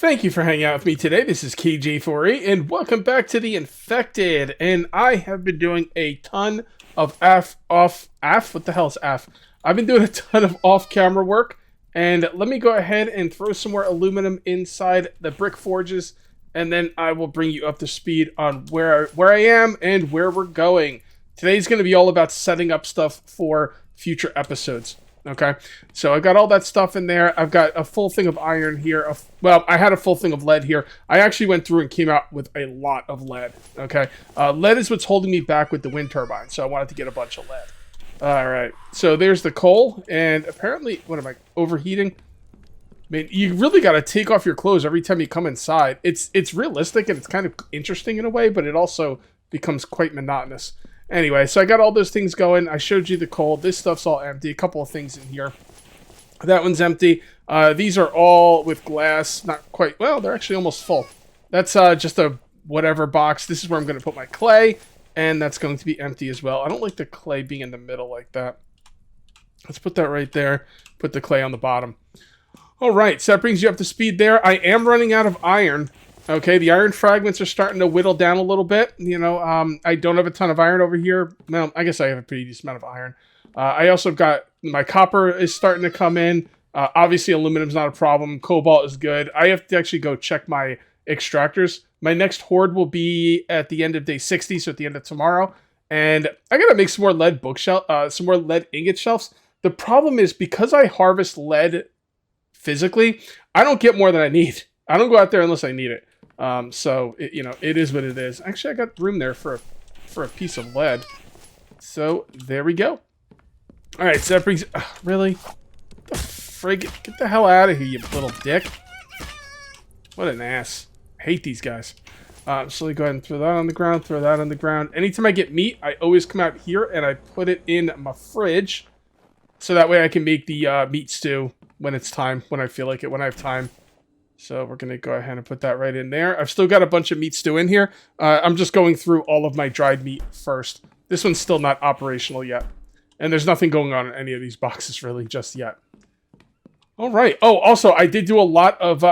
Thank you for hanging out with me today. This is KJ4E, and welcome back to The Infected. And I have been doing a ton of what the hell is AF? I've been doing a ton of off-camera work, and let me go ahead and throw some more aluminum inside the brick forges, and then I will bring you up to speed on where I am and where we're going. Today's going to be all about setting up stuff for future episodes. Okay, so I got all that stuff in there. I've got a full thing of iron here. Well, I had a full thing of lead here. I actually went through and came out with a lot of lead. Okay, lead is what's holding me back with the wind turbine, so I wanted to get a bunch of lead. All right, so there's the coal, and apparently, what am I, overheating? I mean, you really got to take off your clothes every time you come inside. It's realistic, and it's kind of interesting in a way, but it also becomes quite monotonous. Anyway, so I got all those things going. I showed you the coal. This stuff's all empty. A couple of things in here. That one's empty. These are all with glass. Not quite. Well, they're actually almost full. That's just a whatever box. This is where I'm going to put my clay. And that's going to be empty as well. I don't like the clay being in the middle like that. Let's put that right there. Put the clay on the bottom. All right, so that brings you up to speed there. I am running out of iron. Okay, the iron fragments are starting to whittle down a little bit. You know, I don't have a ton of iron over here. Well, I guess I have a pretty decent amount of iron. I also got, my copper is starting to come in. Obviously, aluminum's not a problem. Cobalt is good. I have to actually go check my extractors. My next horde will be at the end of day 60, so at the end of tomorrow. And I gotta make some more lead bookshelf, some more lead ingot shelves. The problem is, because I harvest lead physically, I don't get more than I need. I don't go out there unless I need it. So, it is what it is. Actually, I got room there for a piece of lead. So, there we go. Alright, so that brings... really? What the frig? Get the hell out of here, you little dick. What an ass. I hate these guys. So let me go ahead and throw that on the ground, throw that on the ground. Anytime I get meat, I always come out here and I put it in my fridge. So that way I can make the meat stew when it's time, when I feel like it, when I have time. So we're going to go ahead and put that right in there. I've still got a bunch of meat stew in here. I'm just going through all of my dried meat first. This one's still not operational yet. And there's nothing going on in any of these boxes really just yet. All right. Oh, also, I did do a lot of,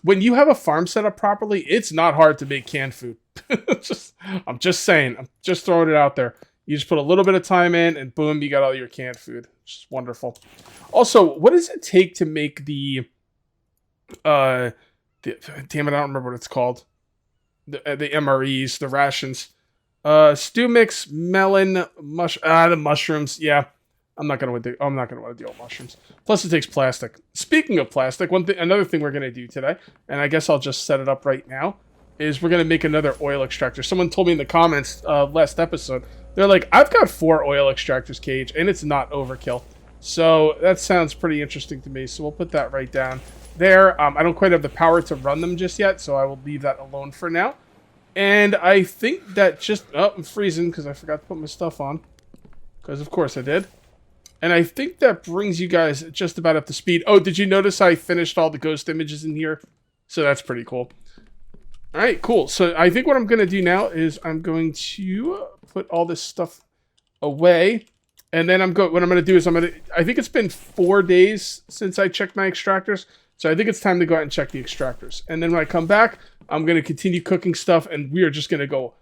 when you have a farm set up properly, it's not hard to make canned food. I'm just saying. I'm just throwing it out there. You just put a little bit of time in and boom, you got all your canned food. Which is wonderful. Also, what does it take to make the... damn it, I don't remember what it's called. The MREs, the rations. Stew mix, melon, the mushrooms. Yeah, I'm not gonna want to deal with mushrooms. Plus, it takes plastic. Speaking of plastic, another thing we're gonna do today, and I guess I'll just set it up right now, is we're gonna make another oil extractor. Someone told me in the comments last episode, they're like, I've got 4 oil extractors, Cage, and it's not overkill. So that sounds pretty interesting to me. So we'll put that right down there. I don't quite have the power to run them just yet, so I will leave that alone for now. And I think that just... oh, I'm freezing because I forgot to put my stuff on. Because of course I did. And I think that brings you guys just about up to speed. Oh, did you notice I finished all the ghost images in here? So that's pretty cool. Alright, cool. So I think what I'm going to do now is I'm going to put all this stuff away. And then what I'm going to do is I think it's been 4 days since I checked my extractors. So I think it's time to go out and check the extractors. And then when I come back, I'm going to continue cooking stuff, and we are just going to go...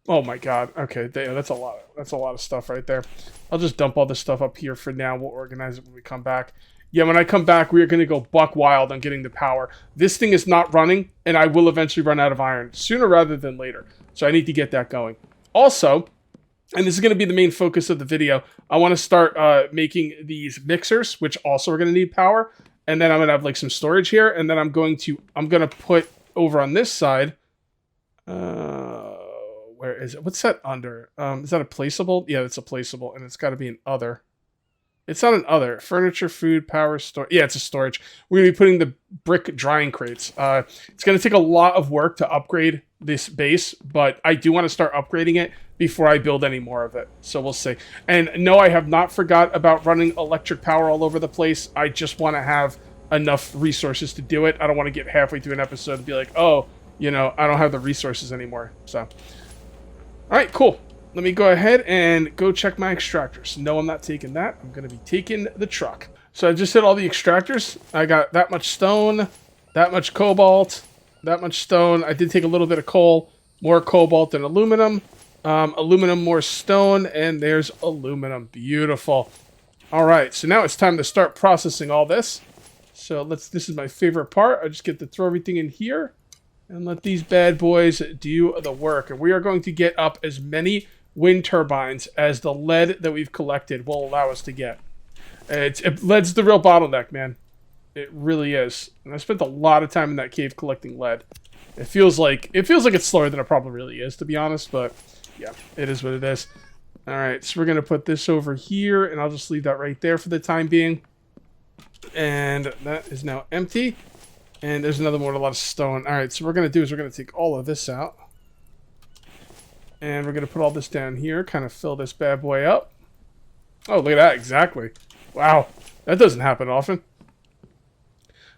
oh my god. Okay, that's a lot of stuff right there. I'll just dump all this stuff up here for now. We'll organize it when we come back. Yeah, when I come back, we are going to go buck wild on getting the power. This thing is not running, and I will eventually run out of iron sooner rather than later. So I need to get that going. Also, and this is going to be the main focus of the video, I want to start making these mixers, which also are going to need power. And then I'm going to have like some storage here. And then I'm going to put over on this side. Where is it? What's that under? Is that a placeable? Yeah, it's a placeable. And it's got to be an other. It's not an other. Furniture, food, power, storage. Yeah, it's a storage. We're going to be putting the brick drying crates. It's going to take a lot of work to upgrade this base. But I do want to start upgrading it before I build any more of it. So we'll see. And no, I have not forgot about running electric power all over the place. I just want to have enough resources to do it. I don't want to get halfway through an episode and be like, oh, I don't have the resources anymore. So, all right, cool. Let me go ahead and go check my extractors. No, I'm not taking that. I'm going to be taking the truck. So I just hit all the extractors. I got that much stone, that much cobalt, that much stone. I did take a little bit of coal, more cobalt and aluminum. Aluminum, more stone, and there's aluminum. Beautiful. All right, so now it's time to start processing all this. So this is my favorite part. I just get to throw everything in here and let these bad boys do the work. And we are going to get up as many wind turbines as the lead that we've collected will allow us to get. Lead's the real bottleneck, man. It really is. And I spent a lot of time in that cave collecting lead. It feels like it's slower than it probably really is, to be honest, but yeah, it is what it is. All right, so we're going to put this over here, and I'll just leave that right there for the time being. And that is now empty. And there's another one with a lot of stone. All right, so what we're going to do is we're going to take all of this out. And we're going to put all this down here, kind of fill this bad boy up. Oh, look at that, exactly. Wow, that doesn't happen often.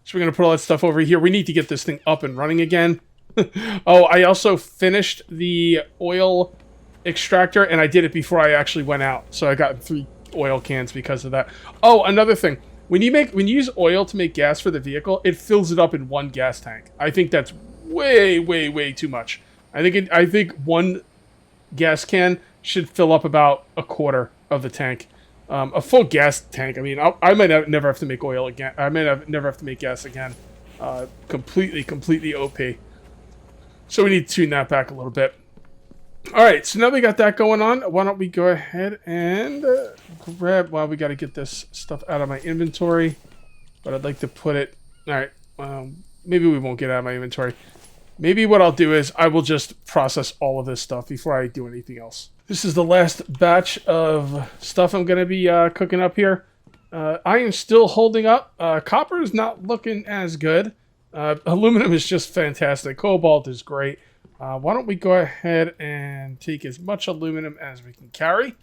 So we're going to put all that stuff over here. We need to get this thing up and running again. Oh, I also finished the oil extractor, and I did it before I actually went out. So I got 3 oil cans because of that. Oh, another thing. When you use oil to make gas for the vehicle, it fills it up in 1 gas tank. I think that's way, way, way too much. I think 1 gas can should fill up about 1/4 of the tank. A full gas tank. I mean, I might never have to make oil again. I might never have to make gas again. Completely OP. So we need to tune that back a little bit. All right, so now we got that going on. Why don't we go ahead and grab... Well, we got to get this stuff out of my inventory. But I'd like to put it... All right, maybe we won't get out of my inventory. Maybe what I'll do is I will just process all of this stuff before I do anything else. This is the last batch of stuff I'm going to be cooking up here. I am still holding up. Copper is not looking as good. Aluminum is just fantastic. Cobalt is great. Why don't we go ahead and take as much aluminum as we can carry.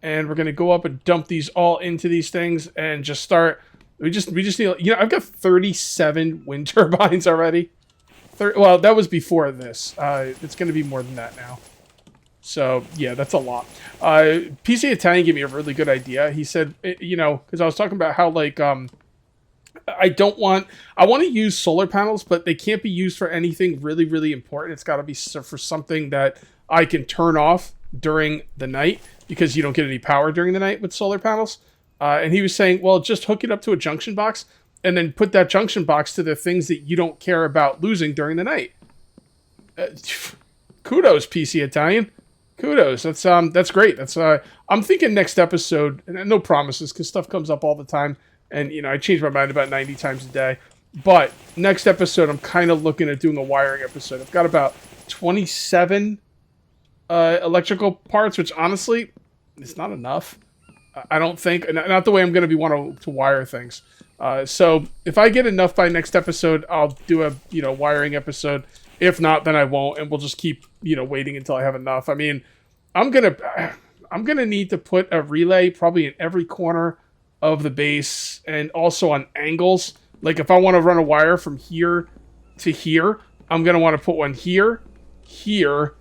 And we're going to go up and dump these all into these things and just start... We just need... You know, I've got 37 wind turbines already. Well, that was before this. It's going to be more than that now. So, yeah, that's a lot. PC Italian gave me a really good idea. He said, you know, because I was talking about how, like... I want to use solar panels, but they can't be used for anything really, really important. It's got to be for something that I can turn off during the night because you don't get any power during the night with solar panels. And he was saying, well, just hook it up to a junction box and then put that junction box to the things that you don't care about losing during the night. Kudos, PC Italian. Kudos. That's great. I'm thinking next episode, and no promises because stuff comes up all the time. And, you know, I change my mind about 90 times a day. But next episode, I'm kind of looking at doing a wiring episode. I've got about 27 electrical parts, which honestly, it's not enough. I don't think. Not the way I'm going to be wanting to wire things. So if I get enough by next episode, I'll do a, you know, wiring episode. If not, then I won't. And we'll just keep, you know, waiting until I have enough. I mean, I'm going to need to put a relay probably in every corner of the base and also on angles. Like if I want to run a wire from here to here, I'm going to want to put one here, here,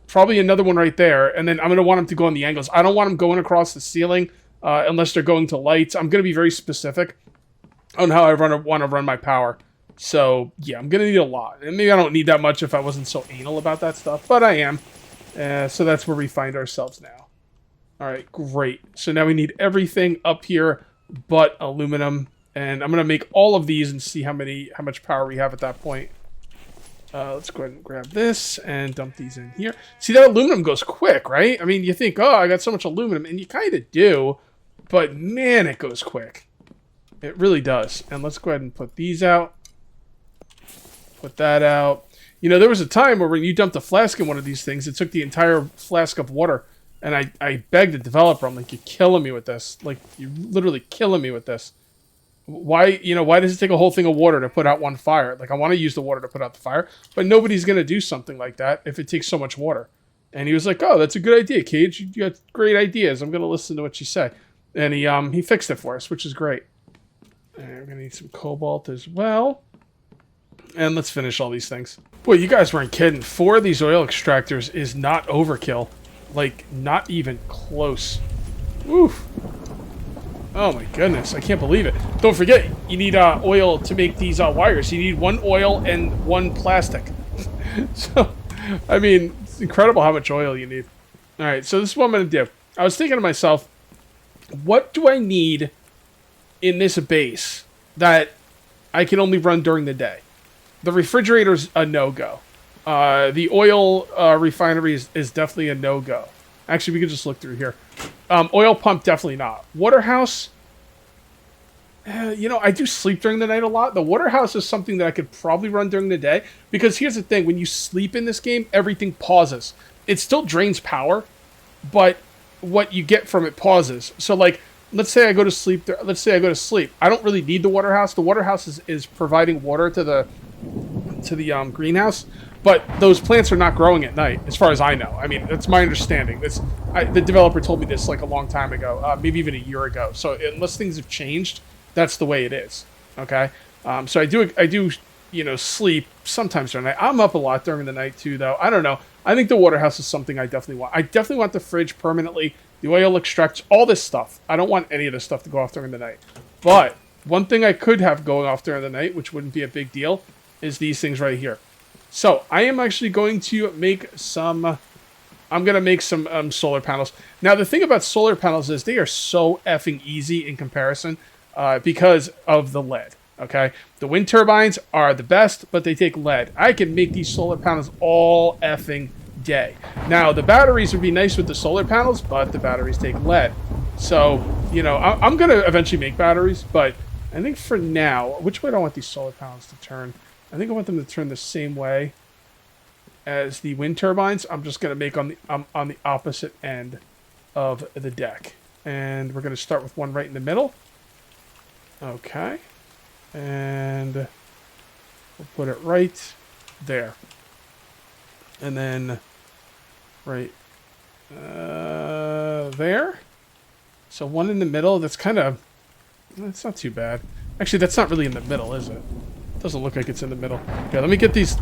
probably another one right there, and then I'm going to want them to go on the angles. I don't want them going across the ceiling unless they're going to lights. I'm going to be very specific on how I want to run my power. So yeah, I'm going to need a lot. And maybe I don't need that much if I wasn't so anal about that stuff, but I am. So that's where we find ourselves now. All right, great. So now we need everything up here but aluminum. And I'm going to make all of these and see how much power we have at that point. Let's go ahead and grab this and dump these in here. See, that aluminum goes quick, right? I mean, you think, oh, I got so much aluminum. And you kind of do. But, man, it goes quick. It really does. And let's go ahead and put these out. Put that out. You know, there was a time where when you dumped a flask in one of these things, it took the entire flask of water. And I begged the developer, I'm like, you're killing me with this. Like, you're literally killing me with this. Why does it take a whole thing of water to put out one fire? Like, I want to use the water to put out the fire, but nobody's going to do something like that if it takes so much water. And he was like, oh, that's a good idea, Cage. You got great ideas. I'm going to listen to what you say. And he fixed it for us, which is great. And we're going to need some cobalt as well. And let's finish all these things. Boy, you guys weren't kidding. 4 of these oil extractors is not overkill. Like, not even close. Oof. Oh my goodness, I can't believe it. Don't forget, you need oil to make these wires. You need 1 oil and 1 plastic. So, I mean, it's incredible how much oil you need. Alright, so this is what I'm going to do. I was thinking to myself, what do I need in this base that I can only run during the day? The refrigerator's a no-go. The oil refinery is definitely a no-go. Actually, we can just look through here. Oil pump, definitely not. Water house, you know, I do sleep during the night a lot. The water house is something that I could probably run during the day. Because here's the thing. When you sleep in this game, everything pauses. It still drains power, but what you get from it pauses. So, like, let's say I go to sleep. I don't really need the water house. The water house is providing water to the greenhouse. But those plants are not growing at night, as far as I know. I mean, that's my understanding. The developer told me this like a long time ago, maybe even a year ago. So unless things have changed, that's the way it is. Okay. So I do, you know, sleep sometimes during the night. I'm up a lot during the night too, though. I don't know. I think the water house is something I definitely want. I definitely want the fridge permanently. The oil extracts, all this stuff. I don't want any of this stuff to go off during the night. But one thing I could have going off during the night, which wouldn't be a big deal, is these things right here. So, I am actually going to make some... I'm going to make some solar panels. Now, the thing about solar panels is they are so effing easy in comparison because of the lead, okay? The wind turbines are the best, but they take lead. I can make these solar panels all effing day. Now, the batteries would be nice with the solar panels, but the batteries take lead. So, you know, I'm going to eventually make batteries, but I think for now... Which way do I want these solar panels to turn? I think I want them to turn the same way as the wind turbines. I'm just going to make on the opposite end of the deck. And we're going to start with one right in the middle. Okay. And we'll put it right there. And then right there. So one in the middle. That's not too bad. Actually, that's not really in the middle, is it? Doesn't look like it's in the middle. Yeah, let me get these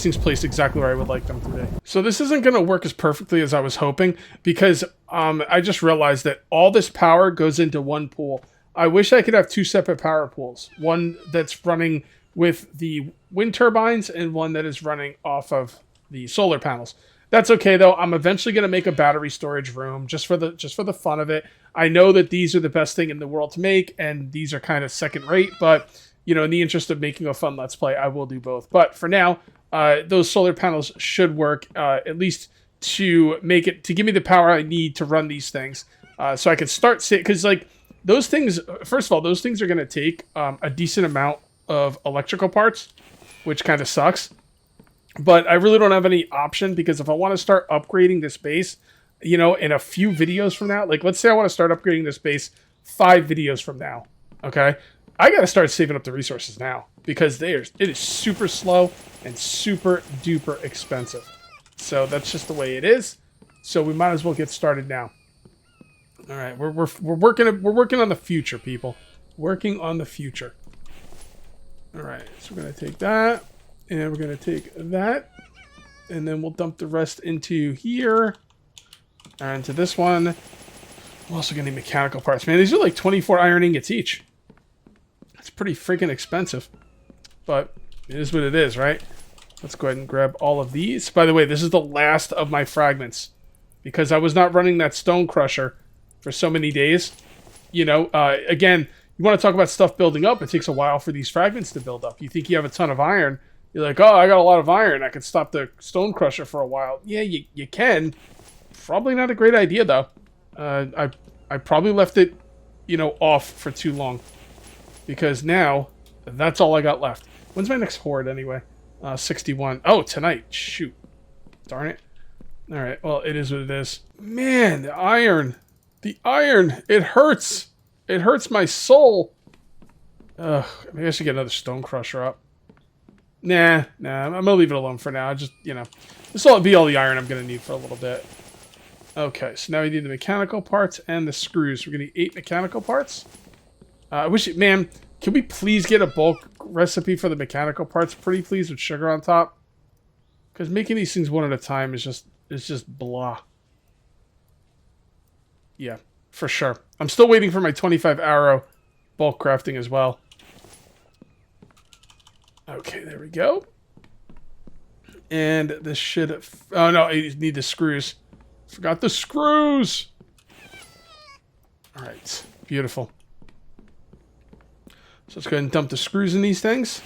things placed exactly where I would like them to be. So this isn't going to work as perfectly as I was hoping because I just realized that all this power goes into one pool. I wish I could have 2 separate power pools. One that's running with the wind turbines and one that is running off of the solar panels. That's okay though. I'm eventually going to make a battery storage room just for the fun of it. I know that these are the best thing in the world to make and these are kind of second rate, but you know, in the interest of making a fun Let's Play, I will do both. But for now, those solar panels should work, at least to give me the power I need to run these things. So I can start, because like, those things, first of all, those things are going to take a decent amount of electrical parts, which kind of sucks. But I really don't have any option, because if I want to start upgrading this base, you know, in a few videos from now, like let's say I want to start upgrading this base 5 videos from now, okay? I gotta start saving up the resources now because it is super slow and super duper expensive. So that's just the way it is. So we might as well get started now. All right, we're working on the future, people. Working on the future. All right, so we're gonna take that and we're gonna take that, and then we'll dump the rest into here and to this one. We're also gonna need mechanical parts. Man, these are like 24 iron ingots each. It's pretty freaking expensive, but it is what it is, right? Let's go ahead and grab all of these. By the way, this is the last of my fragments because I was not running that stone crusher for so many days. You know, again, you want to talk about stuff building up. It takes a while for these fragments to build up. You think you have a ton of iron. You're like, oh, I got a lot of iron. I can stop the stone crusher for a while. Yeah, you can. Probably not a great idea, though. I probably left it, you know, off for too long. Because now, that's all I got left. When's my next horde, anyway? 61. Oh, tonight. Shoot. Darn it. Alright, well, it is what it is. Man, the iron. The iron. It hurts. It hurts my soul. Ugh, maybe I should get another stone crusher up. Nah, I'm going to leave it alone for now. Just, you know, this will be all the iron I'm going to need for a little bit. Okay, so now we need the mechanical parts and the screws. We're going to need 8 mechanical parts. I wish it, man, can we please get a bulk recipe for the mechanical parts, pretty please, with sugar on top? Because making these things one at a time is just blah. Yeah. for sure. I'm still waiting for my 25 arrow bulk crafting as well. Okay, there we go. And this should... Oh, no, I need the screws. Forgot the screws! Alright, beautiful. So let's go ahead and dump the screws in these things.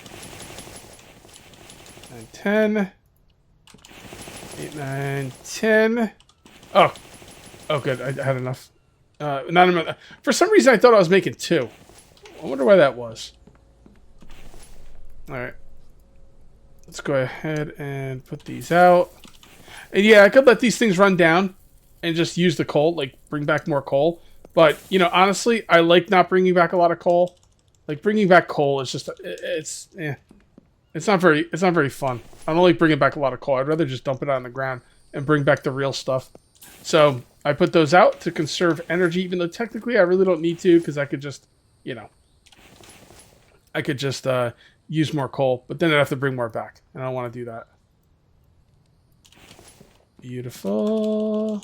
9, 10. 8, 9, 10. Oh. Oh, good. I had enough. Not enough. For some reason, I thought I was making 2. I wonder why that was. Alright. Let's go ahead and put these out. And yeah, I could let these things run down and just use the coal, like bring back more coal. But, you know, honestly, I like not bringing back a lot of coal. Like, bringing back coal is just, it's not very fun. I don't like bringing back a lot of coal. I'd rather just dump it on the ground and bring back the real stuff. So, I put those out to conserve energy, even though technically I really don't need to, because I could just, you know, I could just use more coal, but then I'd have to bring more back, and I don't want to do that. Beautiful.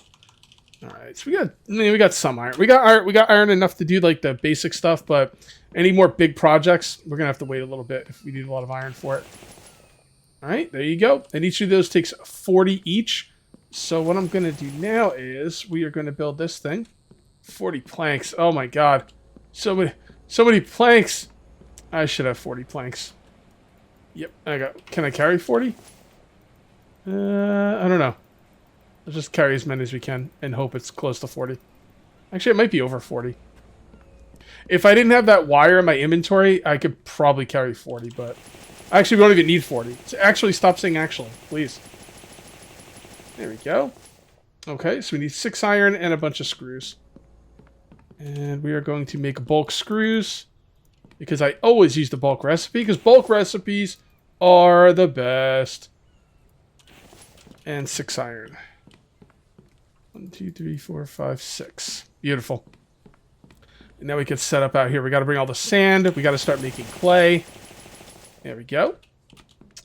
All right, so we got some iron. We got iron enough to do like the basic stuff, but any more big projects, we're gonna have to wait a little bit if we need a lot of iron for it. All right, there you go. And each of those takes 40 each. So what I'm gonna do now is we are gonna build this thing. 40 planks. Oh my god, so many planks. I should have 40 planks. Yep, I got. Can I carry 40? I don't know. Let's just carry as many as we can and hope it's close to 40. Actually, it might be over 40. If I didn't have that wire in my inventory, I could probably carry 40, but... Actually, we don't even need 40. So actually, stop saying actually, please. There we go. Okay, so we need 6 iron and a bunch of screws. And we are going to make bulk screws. Because I always use the bulk recipe, because bulk recipes are the best. And 6 iron. 1, 2, 3, 4, 5, 6. Beautiful. And now we can set up out here. We got to bring all the sand. We got to start making clay. There we go.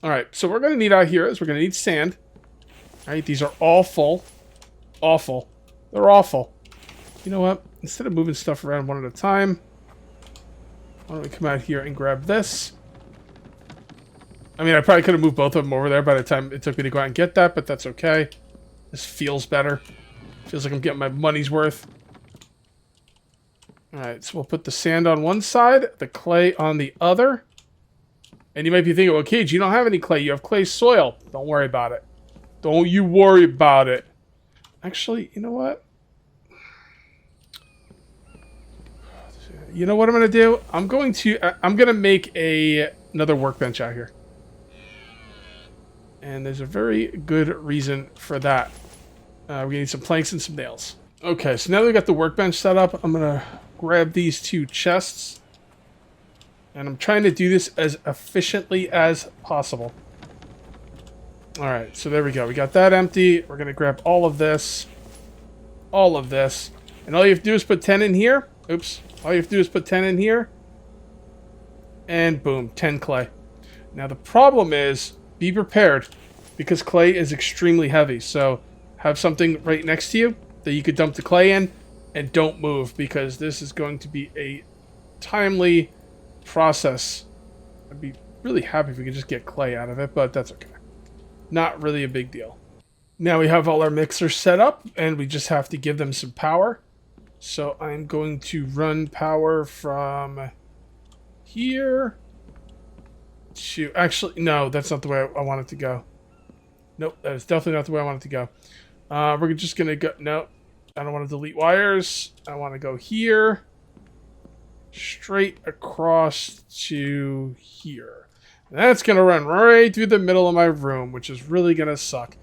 All right. So what we're going to need out here is we're going to need sand. All right. These are all full. Awful. They're awful. You know what? Instead of moving stuff around one at a time, why don't we come out here and grab this? I mean, I probably could have moved both of them over there by the time it took me to go out and get that, but that's okay. This feels better. Feels like I'm getting my money's worth. Alright, so we'll put the sand on one side, the clay on the other. And you might be thinking, well, Cage, you don't have any clay. You have clay soil. Don't worry about it. Don't you worry about it. Actually, you know what? You know what I'm going to do? I'm going to make another workbench out here. And there's a very good reason for that. We're going to need some planks and some nails. Okay, so now that we got the workbench set up, I'm going to grab these 2 chests. And I'm trying to do this as efficiently as possible. Alright, so there we go. We got that empty. We're going to grab all of this. All of this. And all you have to do is put 10 in here. Oops. All you have to do is put 10 in here. And boom, 10 clay. Now the problem is, be prepared. Because clay is extremely heavy. So have something right next to you that you could dump the clay in. And don't move, because this is going to be a timely process. I'd be really happy if we could just get clay out of it, but that's okay. Not really a big deal. Now we have all our mixers set up, and we just have to give them some power. So I'm going to run power from here to... Actually, no, that's not the way I want it to go. Nope, that is definitely not the way I want it to go. We're just going to go... No, I don't want to delete wires. I want to go here. Straight across to here. And that's going to run right through the middle of my room, which is really going to suck.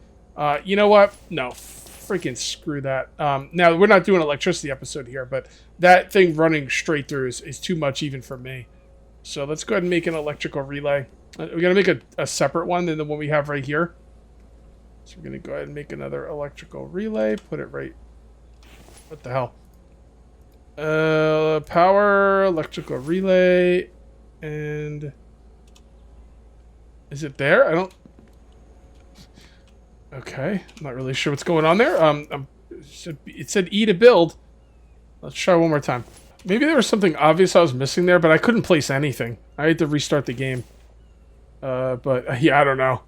You know what? No, freaking screw that. Now, we're not doing an electricity episode here, but that thing running straight through is too much even for me. So let's go ahead and make an electrical relay. We're going to make a separate one than the one we have right here. So we're going to go ahead and make another electrical relay. Put it right... What the hell? Power, electrical relay, and... Is it there? I don't... Okay, I'm not really sure what's going on there. It said E to build. Let's try one more time. Maybe there was something obvious I was missing there, but I couldn't place anything. I had to restart the game. But yeah, I don't know.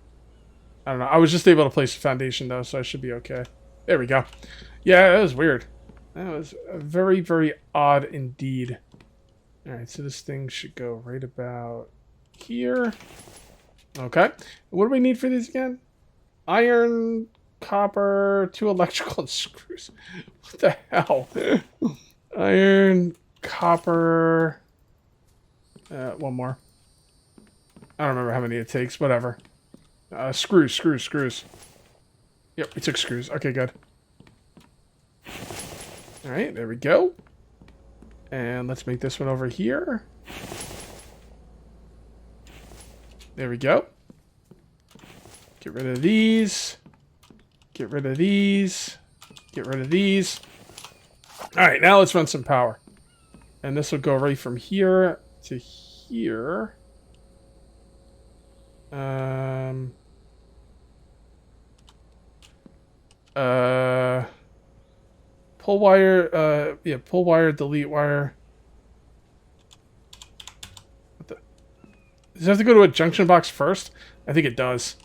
I was just able to place the foundation though, so I should be okay. There we go. Yeah, that was weird. That was very, very odd indeed. Alright, so this thing should go right about here. Okay. What do we need for these again? Iron, copper, 2 electrical screws. What the hell? Iron, copper. One more. I don't remember how many it takes. Whatever. Screws. Yep, we took screws. Okay, good. Alright, there we go. And let's make this one over here. There we go. Get rid of these. Get rid of these. Get rid of these. Alright, now let's run some power. And this will go right from here to here. Pull wire, yeah, pull wire, delete wire. What the? Does it have to go to a junction box first? I think it does.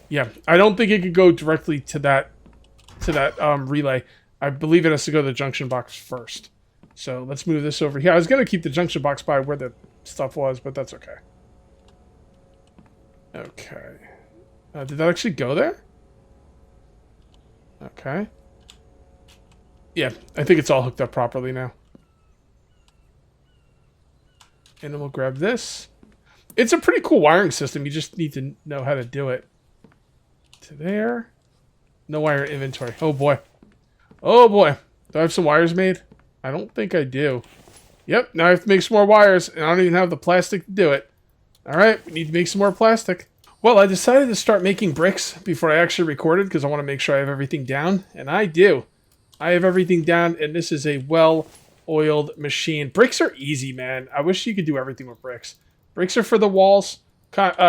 Yeah, I don't think it could go directly to that relay. I believe it has to go to the junction box first. So let's move this over here. I was going to keep the junction box by where the stuff was, but that's okay. Okay. Did that actually go there? Okay. Yeah, I think it's all hooked up properly now. And then we'll grab this. It's a pretty cool wiring system. You just need to know how to do it. To there. No wire inventory. Oh boy. Oh boy. Do I have some wires made? I don't think I do. Yep, now I have to make some more wires, and I don't even have the plastic to do it. Alright, we need to make some more plastic. Well, I decided to start making bricks before I actually recorded, because I want to make sure I have everything down, and I do. I have everything down, and this is a well-oiled machine. Bricks are easy, man. I wish you could do everything with bricks. Bricks are for the walls,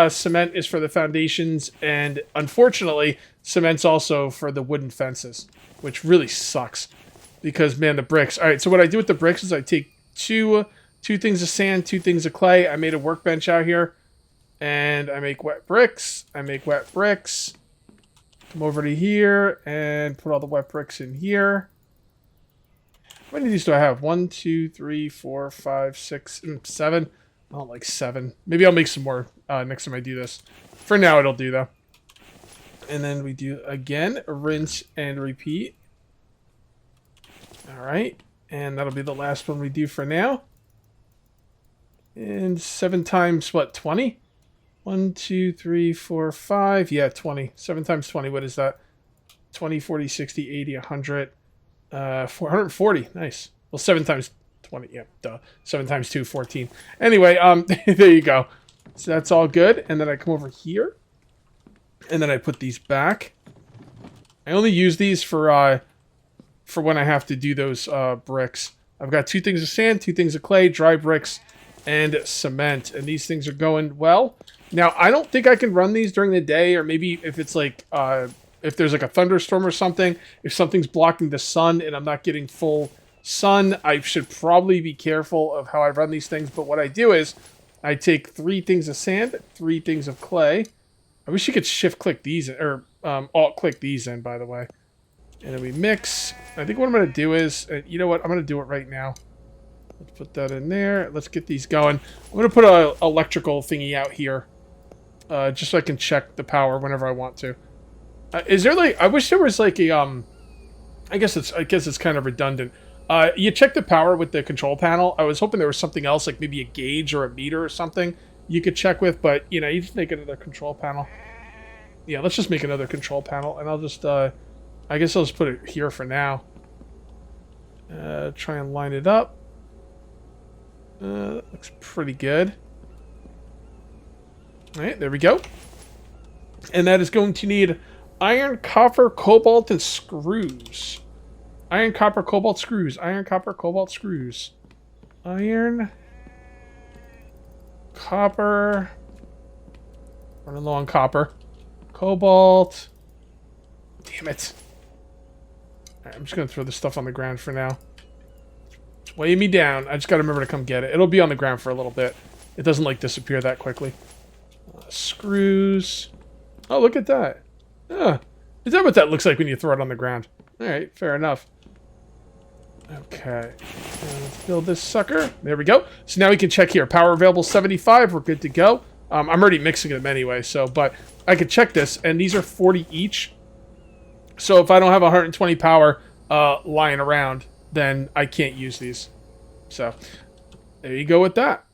cement is for the foundations, and unfortunately, cement's also for the wooden fences, which really sucks. Because, man, the bricks. Alright, so what I do with the bricks is I take two things of sand, 2 things of clay. I made a workbench out here. And I make wet bricks. I make wet bricks. Come over to here and put all the wet bricks in here. How many of these do I have? 1, 2, 3, 4, 5, 6, 7. I don't like 7. Maybe I'll make some more next time I do this. For now, it'll do, though. And then we do, again, rinse and repeat. Alright, and that'll be the last one we do for now. And 7 times, what, 20? 1, 2, 3, 4, 5. Yeah, 20. 7 times 20, what is that? 20, 40, 60, 80, 100. 440, nice. Well, 7 times 20, yeah, duh. 7 times 2, 14. Anyway, there you go. So that's all good. And then I come over here. And then I put these back. I only use these for when I have to do those bricks. I've got 2 things of sand, 2 things of clay, dry bricks, and cement. And these things are going well. Now, I don't think I can run these during the day, or maybe if it's like, if there's like a thunderstorm or something, if something's blocking the sun and I'm not getting full sun, I should probably be careful of how I run these things. But what I do is, I take 3 things of sand, 3 things of clay. I wish you could shift-click these, or alt-click these in, by the way. And then we mix. I think what I'm going to do is, you know what, I'm going to do it right now. Let's put that in there. Let's get these going. I'm going to put an electrical thingy out here. Just so I can check the power whenever I want to. Is there like, I wish there was like a, I guess it's kind of redundant. You check the power with the control panel. I was hoping there was something else, like maybe a gauge or a meter or something you could check with, but you know, you just make another control panel. Yeah, let's just make another control panel, and I'll just, I guess I'll just put it here for now. Try and line it up. That looks pretty good. Alright, there we go. And that is going to need iron, copper, cobalt, and screws. Iron, copper, cobalt, screws. Iron, copper, cobalt, screws. Iron, copper. Running low on copper. Cobalt. Damn it. Alright, I'm just going to throw this stuff on the ground for now. Weigh me down. I just got to remember to come get it. It'll be on the ground for a little bit. It doesn't, like, disappear that quickly. Screws. Oh, look at that. Is that what that looks like when you throw it on the ground? Alright, fair enough. Okay. Let's build this sucker. There we go. So now we can check here. Power available 75. We're good to go. I'm already mixing them anyway, so, but I could check this, and these are 40 each. So if I don't have 120 power lying around, then I can't use these. So there you go with that.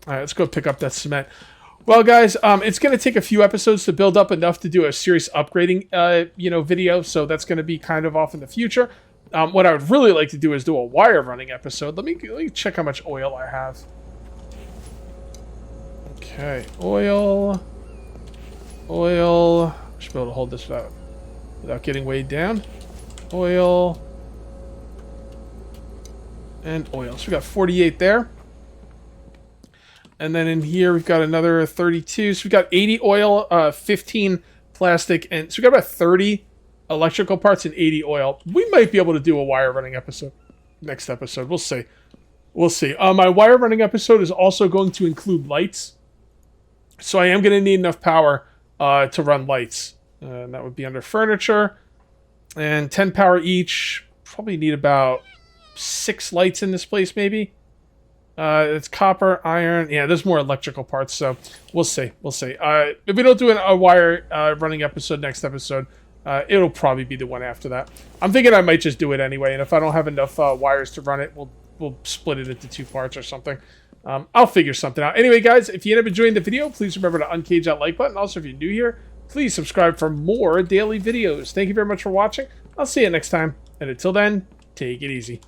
All right, let's go pick up that cement. Well, guys, it's going to take a few episodes to build up enough to do a serious upgrading, video. So that's going to be kind of off in the future. What I would really like to do is do a wire running episode. Let me check how much oil I have. Okay, oil. I should be able to hold this without getting weighed down. Oil. And oil. So we got 48 there. And then in here we've got another 32. So we got 80 oil, 15 plastic, and so we got about 30 electrical parts and 80 oil. We might be able to do a wire running episode next episode. We'll see. We'll see. My wire running episode is also going to include lights. So I am going to need enough power to run lights. And that would be under furniture. And 10 power each. Probably need about 6 lights in this place, maybe. It's copper, iron. Yeah, there's more electrical parts, so we'll see. We'll see. If we don't do a wire running episode next episode, it'll probably be the one after that. I'm thinking I might just do it anyway, and if I don't have enough wires to run it, we'll split it into 2 parts or something. I'll figure something out. Anyway, guys, if you end up enjoying the video, please remember to uncage that like button. Also, if you're new here, please subscribe for more daily videos. Thank you very much for watching. I'll see you next time, and until then, take it easy.